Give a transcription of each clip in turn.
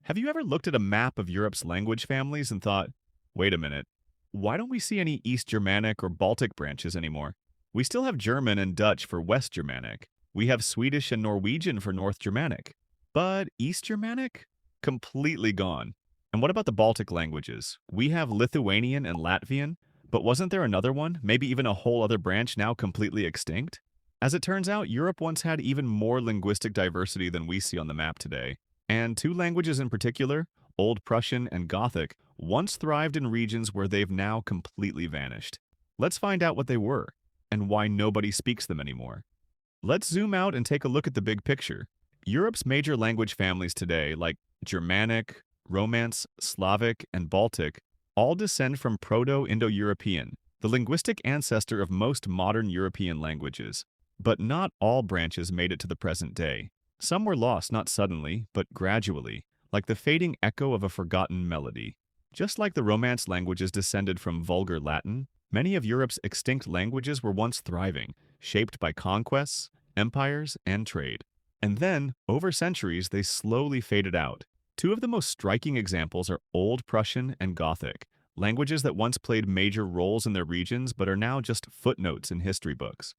Have you ever looked at a map of Europe's language families and thought, wait a minute, why don't we see any East Germanic or Baltic branches anymore? We still have German and Dutch for West Germanic. We have Swedish and Norwegian for North Germanic. But East Germanic? Completely gone. And what about the Baltic languages? We have Lithuanian and Latvian, but wasn't there another one, maybe even a whole other branch now completely extinct? As it turns out, Europe once had even more linguistic diversity than we see on the map today. And two languages in particular, Old Prussian and Gothic, once thrived in regions where they've now completely vanished. Let's find out what they were, and why nobody speaks them anymore. Let's zoom out and take a look at the big picture. Europe's major language families today, like Germanic, Romance, Slavic, and Baltic, all descend from Proto-Indo-European, the linguistic ancestor of most modern European languages. But not all branches made it to the present day. Some were lost not suddenly, but gradually, like the fading echo of a forgotten melody. Just like the Romance languages descended from Vulgar Latin, many of Europe's extinct languages were once thriving, shaped by conquests, empires, and trade. And then, over centuries, they slowly faded out. Two of the most striking examples are Old Prussian and Gothic, languages that once played major roles in their regions but are now just footnotes in history books.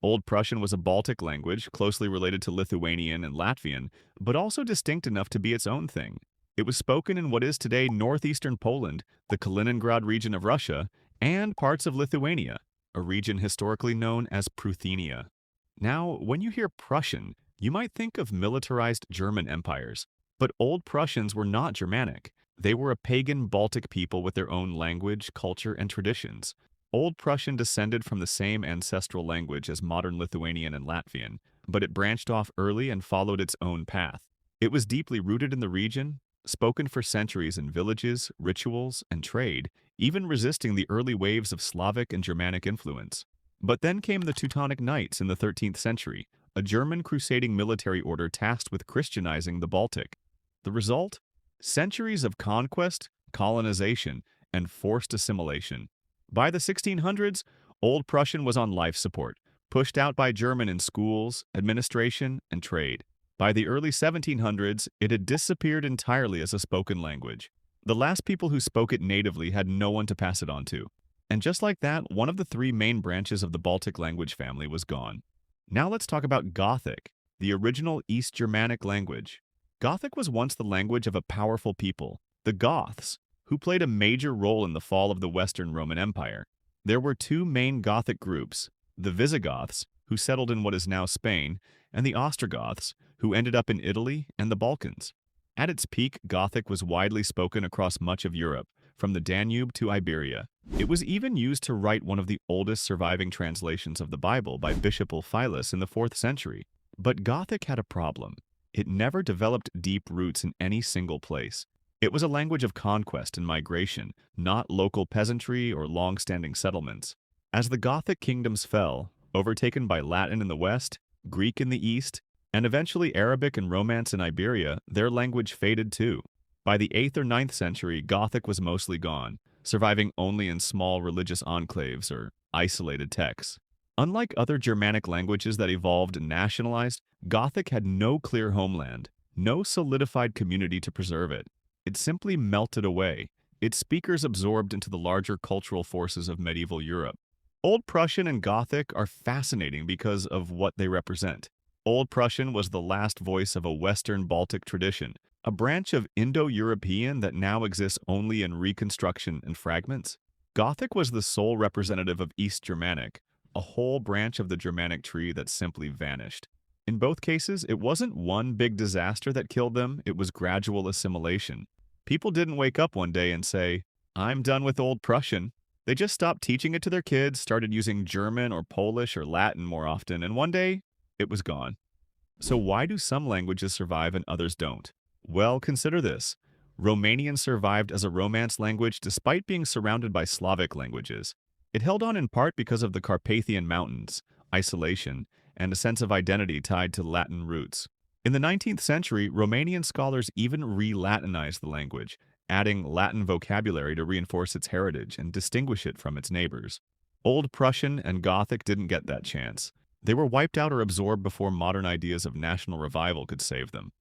Old Prussian was a Baltic language, closely related to Lithuanian and Latvian, but also distinct enough to be its own thing. It was spoken in what is today northeastern Poland, the Kaliningrad region of Russia, and parts of Lithuania, a region historically known as Pruthenia. Now, when you hear Prussian, you might think of militarized German empires. But Old Prussians were not Germanic. They were a pagan Baltic people with their own language, culture, and traditions. Old Prussian descended from the same ancestral language as modern Lithuanian and Latvian, but it branched off early and followed its own path. It was deeply rooted in the region, spoken for centuries in villages, rituals, and trade, even resisting the early waves of Slavic and Germanic influence. But then came the Teutonic Knights in the 13th century, a German crusading military order tasked with Christianizing the Baltic. The result? Centuries of conquest, colonization, and forced assimilation. By the 1600s, Old Prussian was on life support, pushed out by German in schools, administration, and trade. By the early 1700s, it had disappeared entirely as a spoken language. The last people who spoke it natively had no one to pass it on to. And just like that, one of the three main branches of the Baltic language family was gone. Now let's talk about Gothic, the original East Germanic language. Gothic was once the language of a powerful people, the Goths, who played a major role in the fall of the Western Roman Empire. There were two main Gothic groups, the Visigoths, who settled in what is now Spain, and the Ostrogoths, who ended up in Italy and the Balkans. At its peak, Gothic was widely spoken across much of Europe, from the Danube to Iberia. It was even used to write one of the oldest surviving translations of the Bible by Bishop Ulfilas in the 4th century. But Gothic had a problem. It never developed deep roots in any single place. It was a language of conquest and migration, not local peasantry or long-standing settlements. As the Gothic kingdoms fell, overtaken by Latin in the west, Greek in the east, and eventually Arabic and Romance in Iberia, their language faded too. By the 8th or 9th century, Gothic was mostly gone, surviving only in small religious enclaves or isolated texts. Unlike other Germanic languages that evolved and nationalized, Gothic had no clear homeland, no solidified community to preserve it. It simply melted away, its speakers absorbed into the larger cultural forces of medieval Europe. Old Prussian and Gothic are fascinating because of what they represent. Old Prussian was the last voice of a Western Baltic tradition, a branch of Indo-European that now exists only in reconstruction and fragments. Gothic was the sole representative of East Germanic, a whole branch of the Germanic tree that simply vanished. In both cases, it wasn't one big disaster that killed them, it was gradual assimilation. People didn't wake up one day and say, "I'm done with Old Prussian." They just stopped teaching it to their kids, started using German or Polish or Latin more often, and one day, it was gone. So why do some languages survive and others don't? Well, consider this. Romanian survived as a Romance language despite being surrounded by Slavic languages. It held on in part because of the Carpathian Mountains, isolation, and a sense of identity tied to Latin roots. In the 19th century, Romanian scholars even re-Latinized the language, adding Latin vocabulary to reinforce its heritage and distinguish it from its neighbors. Old Prussian and Gothic didn't get that chance. They were wiped out or absorbed before modern ideas of national revival could save them.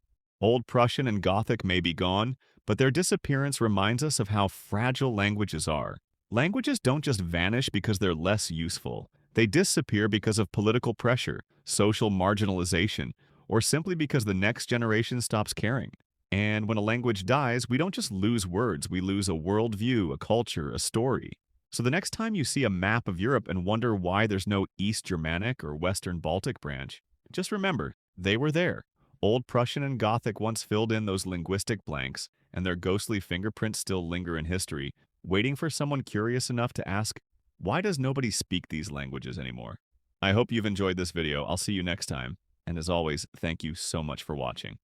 Old Prussian and Gothic may be gone, but their disappearance reminds us of how fragile languages are. Languages don't just vanish because they're less useful. They disappear because of political pressure, social marginalization, or simply because the next generation stops caring. And when a language dies, we don't just lose words, we lose a worldview, a culture, a story. So the next time you see a map of Europe and wonder why there's no East Germanic or Western Baltic branch, just remember, they were there. Old Prussian and Gothic once filled in those linguistic blanks, and their ghostly fingerprints still linger in history, waiting for someone curious enough to ask, why does nobody speak these languages anymore? I hope you've enjoyed this video. I'll see you next time. And as always, thank you so much for watching.